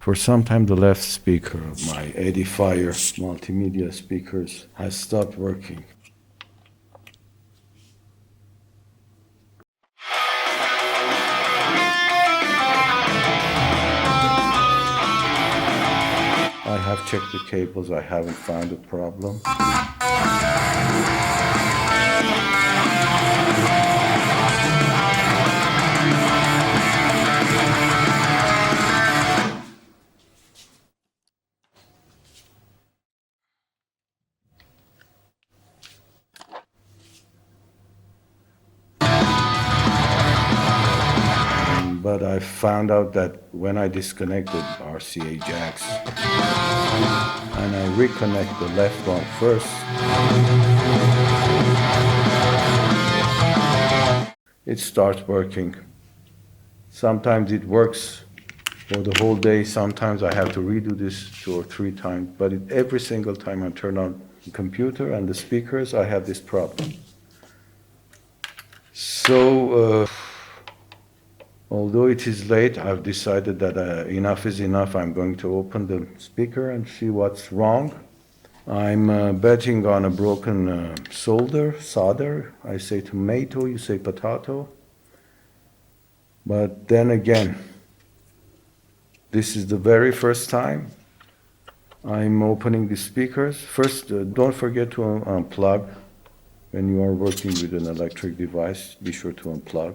For some time, the left speaker of my Edifier multimedia speakers has stopped working. I have checked the cables, I haven't found a problem. But I found out that when I disconnected RCA jacks and I reconnect the left one first, it starts working. Sometimes it works for the whole day. Sometimes I have to redo this 2 or 3 times. But every single time I turn on the computer and the speakers, I have this problem. So, although it is late, I've decided that enough is enough. I'm going to open the speaker and see what's wrong. I'm betting on a broken solder. I say tomato, you say potato. But then again, this is the very first time I'm opening the speakers. First, don't forget to unplug. When you are working with an electric device, be sure to unplug.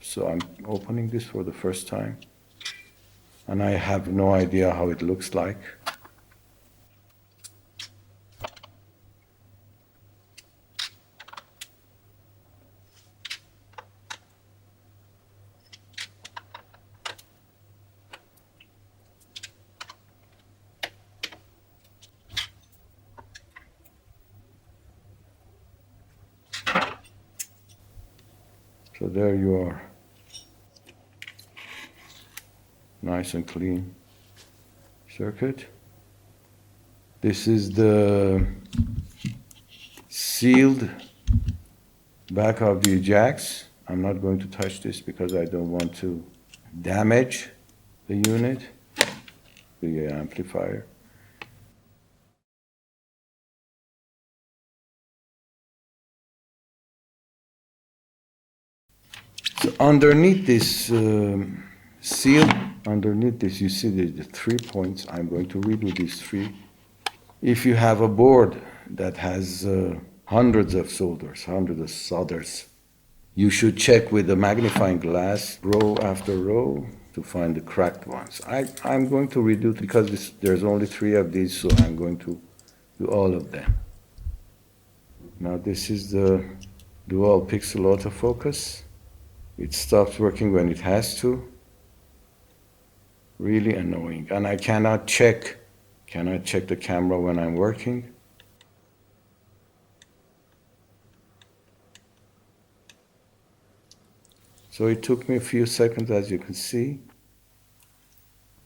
So I'm opening this for the first time, and I have no idea how it looks like. So there you are. Nice and clean circuit. This is the sealed back of the jacks. I'm not going to touch this because I don't want to damage the unit, the amplifier. So underneath this seal, underneath this, you see the 3 points. I'm going to redo these 3. If you have a board that has hundreds of solders, you should check with the magnifying glass row after row to find the cracked ones. I'm going to redo it because there's only 3 of these, so I'm going to do all of them. Now this is the dual pixel autofocus. It stops working when it has to. Really annoying. And I cannot check the camera when I'm working. So it took me a few seconds, as you can see.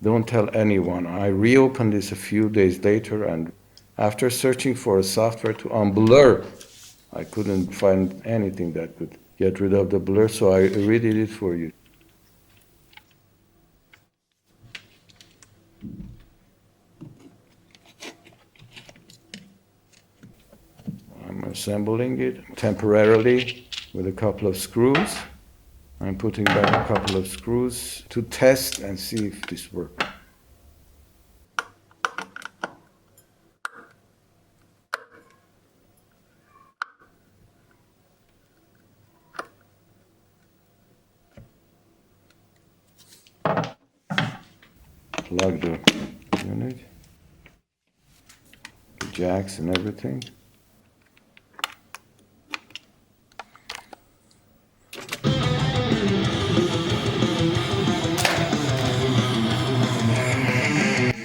Don't tell anyone. I reopened this a few days later, and after searching for a software to unblur, I couldn't find anything that could get rid of the blur, so I redid it for you. I'm assembling it temporarily with a couple of screws. I'm putting back a couple of screws to test and see if this works. Plug the unit, the jacks and everything.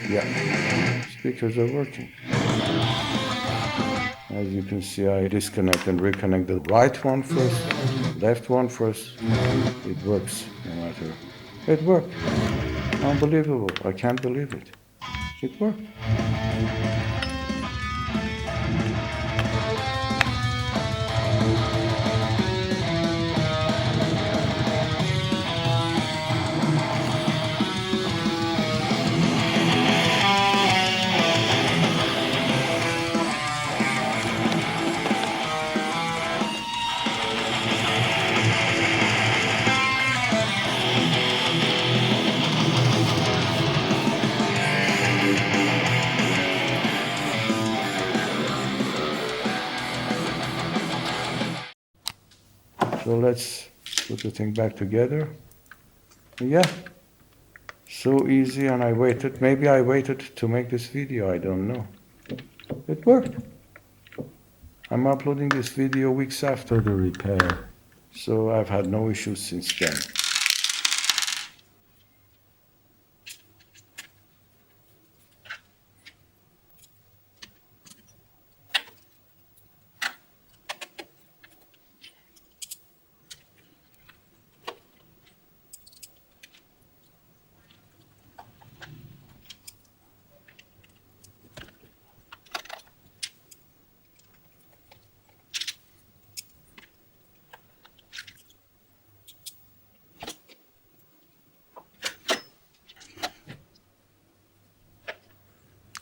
Yeah, speakers are working. As you can see, I disconnect and reconnect the right one first, left one first. It works no matter. It worked. Unbelievable. I can't believe it. It worked. So let's put the thing back together. Yeah, so easy, and maybe I waited to make this video, I don't know. It worked. I'm uploading this video weeks after the repair, so I've had no issues since then.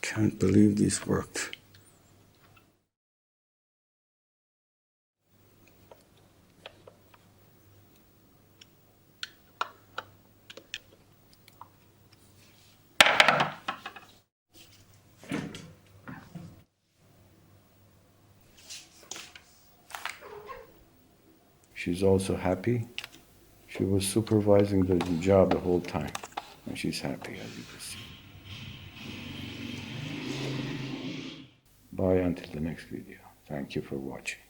Can't believe this worked. She's also happy. She was supervising the job the whole time, and she's happy, as you can see. Bye until the next video. Thank you for watching.